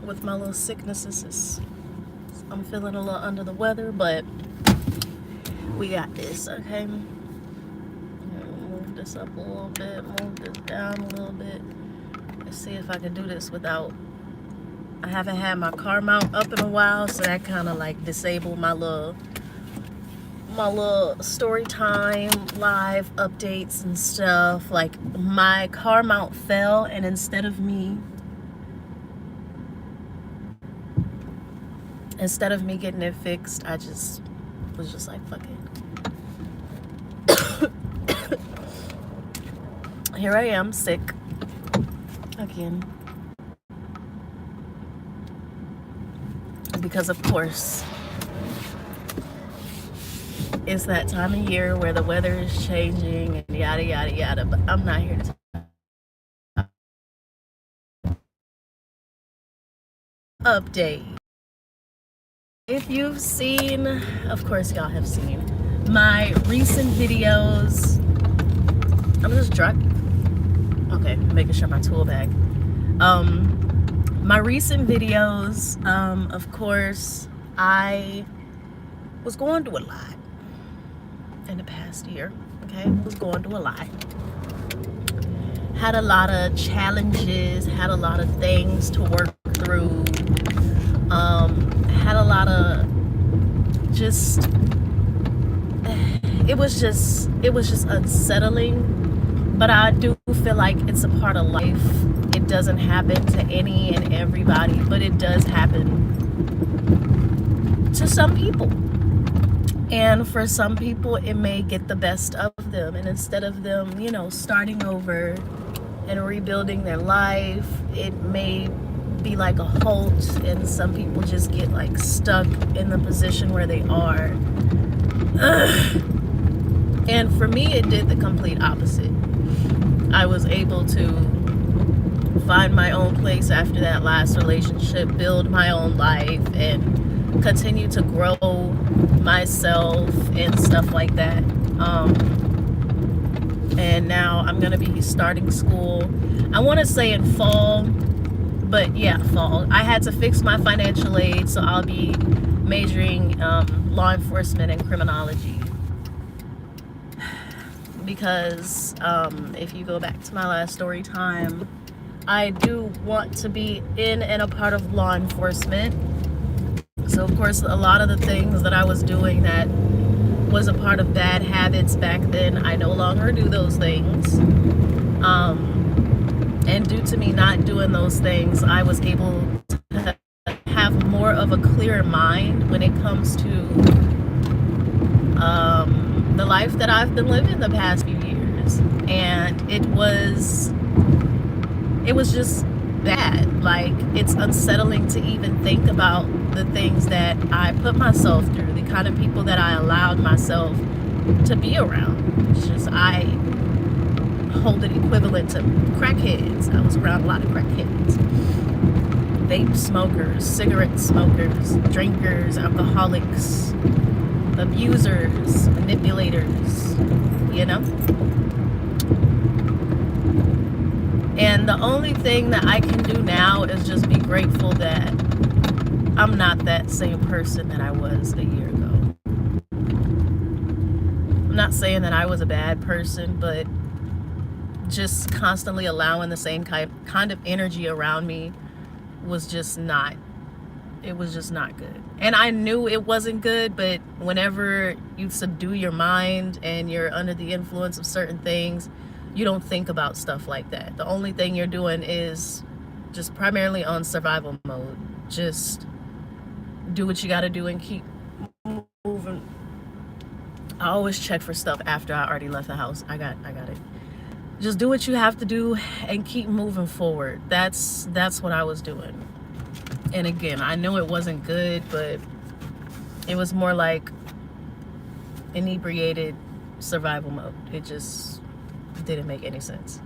with my little sicknesses. I'm feeling a little under the weather, but we got this, okay? Move this up a little bit, move this down a little bit. Let's see if I can do this without... I haven't had my car mount up in a while, so that kind of like disabled my little story time live updates and stuff. Like my car mount fell, and instead of me getting it fixed, I just was just like, fuck it. Here I am, sick again, because of course it's that time of year where the weather is changing and yada yada yada. But I'm not here to update. If you've seen, of course y'all have seen my recent videos. I'm just driving. Okay, making sure my tool bag. My recent videos, of course, I was going through a lot in the past year. Okay, was going through a lot. Had a lot of challenges, had a lot of things to work through. Had a lot of just, it was just unsettling. But I do feel like it's a part of life. It doesn't happen to any and everybody, but it does happen to some people. And for some people, it may get the best of them. And instead of them, you know, starting over and rebuilding their life, it may be like a halt, and some people just get like stuck in the position where they are. And for me, it did the complete opposite. I was able to find my own place after that last relationship, build my own life, and continue to grow myself and stuff like that. And now I'm gonna be starting school. I want to say in fall, but yeah, fall. I had to fix my financial aid, so I'll be majoring law enforcement and criminology. Because if you go back to my last story time, I do want to be in and a part of law enforcement. So of course, a lot of the things that I was doing that was a part of bad habits back then, I no longer do those things. And due to me not doing those things, I was able to have more of a clear mind when it comes to the life that I've been living the past few years. And it was just bad. Like, it's unsettling to even think about the things that I put myself through, the kind of people that I allowed myself to be around. It's just, I hold it equivalent to crackheads. I was around a lot of crackheads, vape smokers, cigarette smokers, drinkers, alcoholics, abusers, manipulators, you know? And the only thing that I can do now is just be grateful that I'm not that same person that I was a year ago. I'm not saying that I was a bad person, but just constantly allowing the same kind of energy around me was just not, it was just not good. And I knew it wasn't good, but whenever you subdue your mind and you're under the influence of certain things, you don't think about stuff like that. The only thing you're doing is just primarily on survival mode. Just do what you gotta do and keep moving. I always check for stuff after I already left the house. I got it. Just do what you have to do and keep moving forward. That's what I was doing. And again, I know it wasn't good, but it was more like inebriated survival mode. It just didn't make any sense.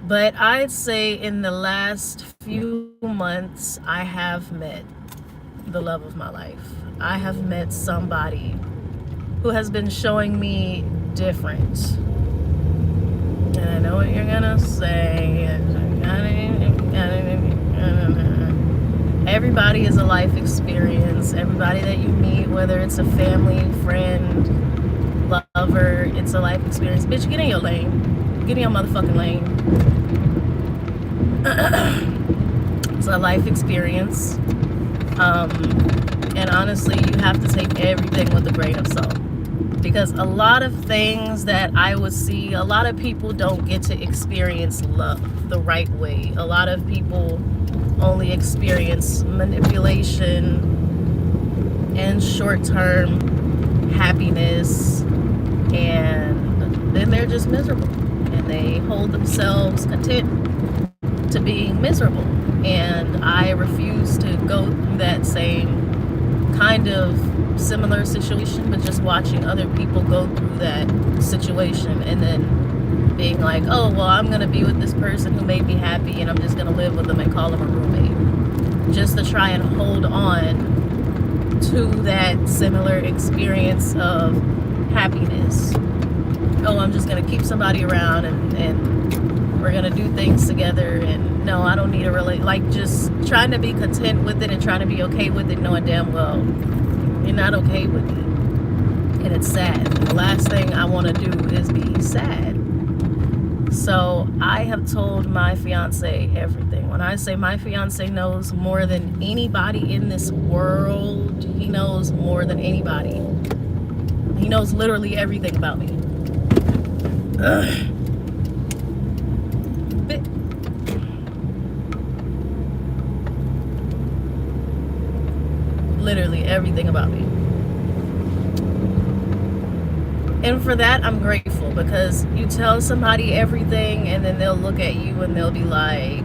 But I'd say in the last few months, I have met the love of my life. I have met somebody who has been showing me different. And I know what you're gonna say. everybody is a life experience. Everybody that you meet, whether it's a family, friend, lover, it's a life experience. Bitch, get in your lane. Get in your motherfucking lane. It's a life experience. And honestly, you have to take everything with a grain of salt. Because a lot of things that I would see, a lot of people don't get to experience love the right way. A lot of people only experience manipulation and short-term happiness, and then they're just miserable. And they hold themselves content to being miserable. And I refuse to go through that same kind of similar situation, but just watching other people go through that situation and then being like, oh, well, I'm going to be with this person who made me happy and I'm just going to live with them and call them a roommate. Just to try and hold on to that similar experience of happiness. Oh, I'm just going to keep somebody around and we're going to do things together, and no, I don't need a really, like, just trying to be content with it and trying to be okay with it, knowing damn well you're not okay with it. And it's sad. The last thing I want to do is be sad. So I have told my fiance everything. When I say my fiance knows more than anybody in this world, he knows more than anybody. He knows literally everything about me. Ugh. Literally everything about me. And for that, I'm grateful, because you tell somebody everything and then they'll look at you and they'll be like,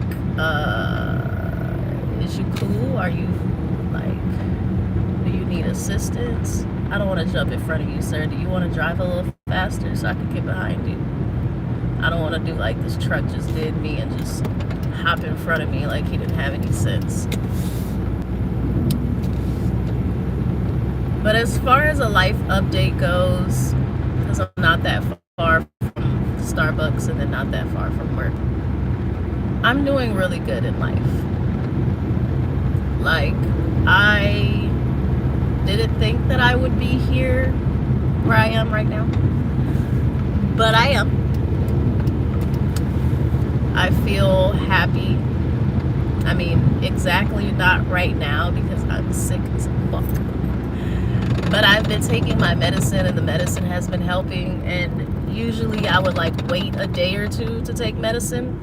is you cool? Are you, like, do you need assistance? I don't want to jump in front of you, sir. Do you want to drive a little faster so I can get behind you? I don't want to do like this truck just did me and just hop in front of me like he didn't have any sense. But as far as a life update goes, because I'm not that far from Starbucks and then not that far from work, I'm doing really good in life. Like, I didn't think that I would be here where I am right now, but I am. I feel happy. I mean, exactly not right now because I'm sick as fuck. But I've been taking my medicine and the medicine has been helping, and usually I would like wait a day or two to take medicine.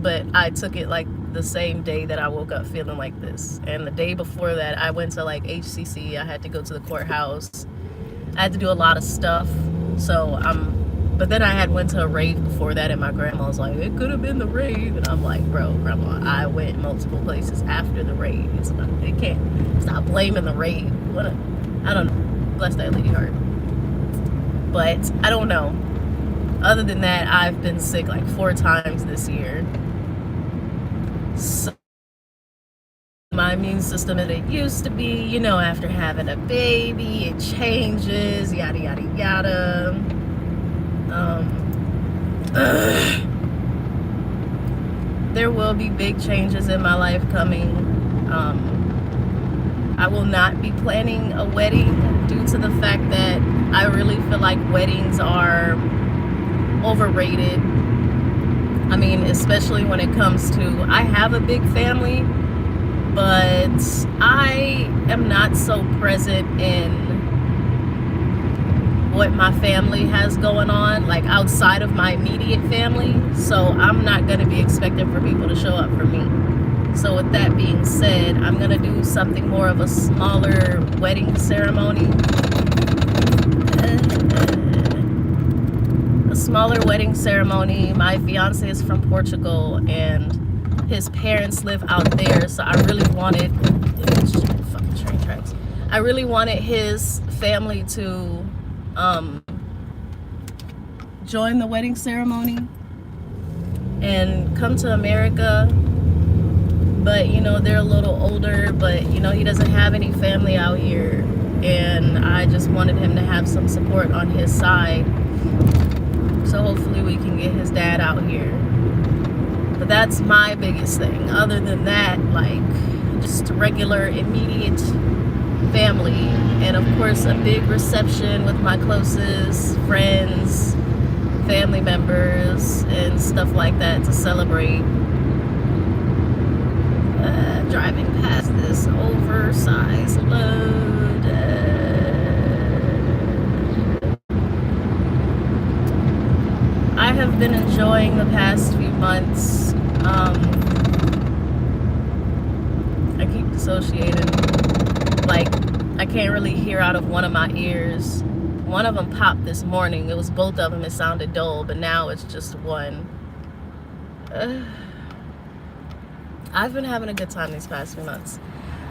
But I took it like the same day that I woke up feeling like this. And the day before that, I went to like HCC. I had to go to the courthouse. I had to do a lot of stuff. So but then I had went to a rave before that, and my grandma was like, it could have been the rave. And I'm like, bro, grandma, I went multiple places after the rave. It's not, it can't, stop blaming the rave. I don't know. Bless that lady heart. But I don't know. Other than that, I've been sick like 4 times this year. So my immune system that it used to be, you know, after having a baby, it changes, yada, yada, yada. There will be big changes in my life coming. I will not be planning a wedding due to the fact that I really feel like weddings are overrated. I mean, especially when it comes to, I have a big family, but I am not so present in what my family has going on, like outside of my immediate family. So I'm not going to be expecting for people to show up for me. So with that being said, I'm going to do something more of a smaller wedding ceremony. A smaller wedding ceremony. My fiance is from Portugal and his parents live out there. So I really wanted, fucking train tracks. I really wanted his family to join the wedding ceremony and come to America. But you know, they're a little older, but you know, he doesn't have any family out here, and I just wanted him to have some support on his side. So hopefully we can get his dad out here. But that's my biggest thing. Other than that, like, just regular, immediate family. And of course, a big reception with my closest friends, family members, and stuff like that to celebrate. Driving past this oversized load. I have been enjoying the past few months. I keep dissociating. Like, I can't really hear out of one of my ears. One of them popped this morning. It was both of them. It sounded dull, but now it's just one. I've been having a good time these past few months.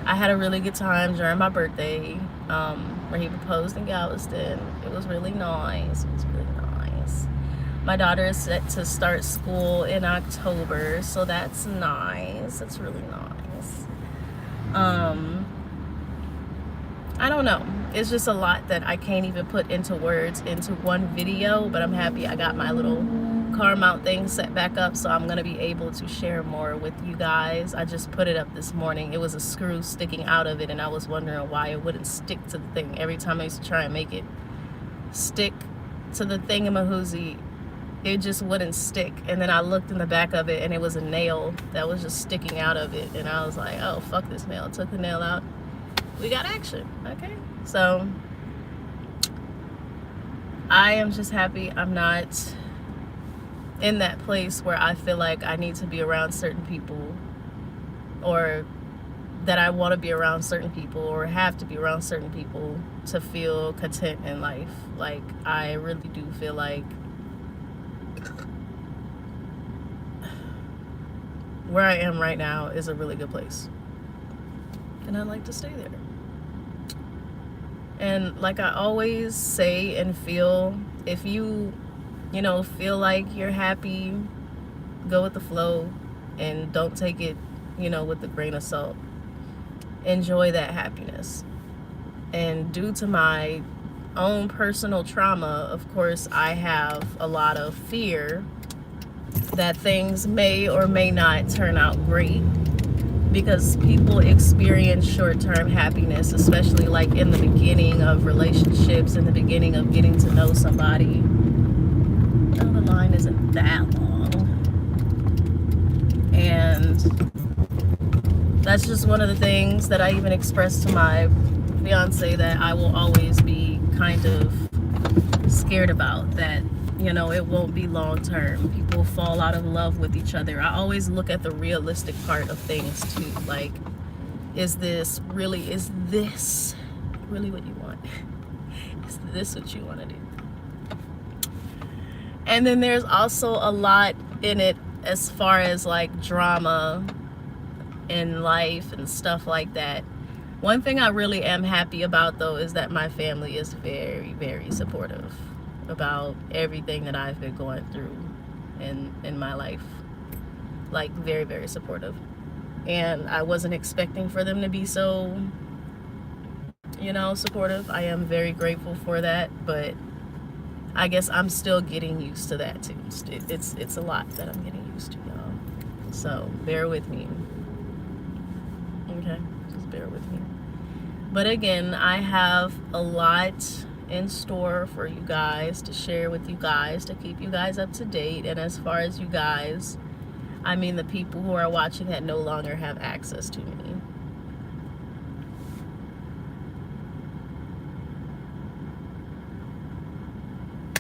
I had a really good time during my birthday, where he proposed in Galveston. It was really nice. It was really nice. My daughter is set to start school in October, so that's nice. That's really nice. I don't know. It's just a lot that I can't even put into words into one video, but I'm happy I got my little car mount thing set back up, so I'm gonna be able to share more with you guys. I just put it up this morning. It was a screw sticking out of it, and I was wondering why it wouldn't stick to the thing. Every time I used to try and make it stick to the thingamahoozy, it just wouldn't stick. And then I looked in the back of it, and it was a nail that was just sticking out of it, and I was like, oh, fuck this nail. Took the nail out. We got action. Okay, so I am just happy I'm not in that place where I feel like I need to be around certain people, or that I want to be around certain people, or have to be around certain people to feel content in life. Like, I really do feel like where I am right now is a really good place, and I'd like to stay there. And like I always say and feel, if you feel like you're happy, go with the flow and don't take it, with a grain of salt. Enjoy that happiness. And due to my own personal trauma, of course, I have a lot of fear that things may or may not turn out great, because people experience short-term happiness, especially like in the beginning of relationships, in the beginning of getting to know somebody. Oh, the line isn't that long. And that's just one of the things that I even expressed to my fiance, that I will always be kind of scared about, that it won't be long term. People fall out of love with each other. I always look at the realistic part of things too. Like, is this really what you want? Is this what you want to do? And then there's also a lot in it as far as like drama in life and stuff like that. One thing I really am happy about, though, is that my family is very, very supportive about everything that I've been going through in my life. Like, very, very supportive. And I wasn't expecting for them to be so, supportive. I am very grateful for that, but I guess I'm still getting used to that too. It's a lot that I'm getting used to, y'all. So bear with me. Okay, just bear with me. But again, I have a lot in store for you guys, to share with you guys, to keep you guys up to date. And as far as you guys, I mean the people who are watching that no longer have access to me.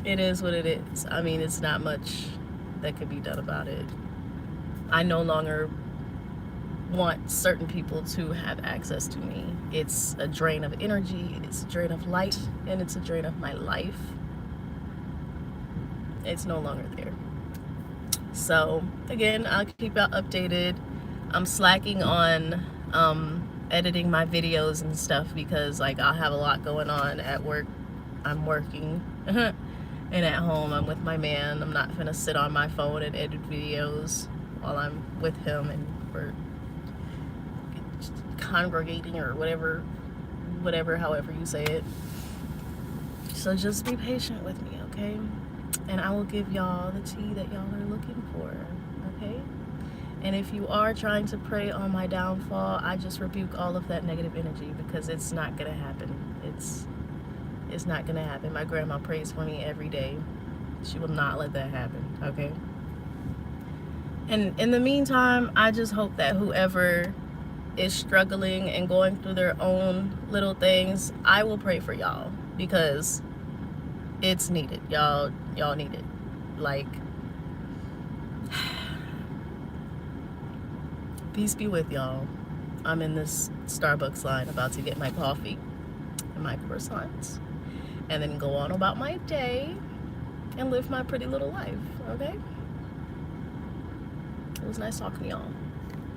It is what it is. I mean, it's not much that could be done about it. I no longer want certain people to have access to me. It's a drain of energy, it's a drain of light, and it's a drain of my life. It's no longer there. So again, I'll keep y'all updated. I'm slacking on editing my videos and stuff, because like I'll have a lot going on at work. I'm working and at home I'm with my man. I'm not gonna sit on my phone and edit videos while I'm with him and we're congregating, or whatever, however you say it. So just be patient with me, okay? And I will give y'all the tea that y'all are looking for, okay? And if you are trying to pray on my downfall, I just rebuke all of that negative energy, because it's not gonna happen. It's not gonna happen. My grandma prays for me every day. She will not let that happen, okay? And in the meantime, I just hope that whoever is struggling and going through their own little things, I will pray for y'all, because it's needed. Y'all need it. Like, peace be with y'all. I'm in this Starbucks line about to get my coffee and my croissants, and then go on about my day and live my pretty little life, okay? It was nice talking to y'all.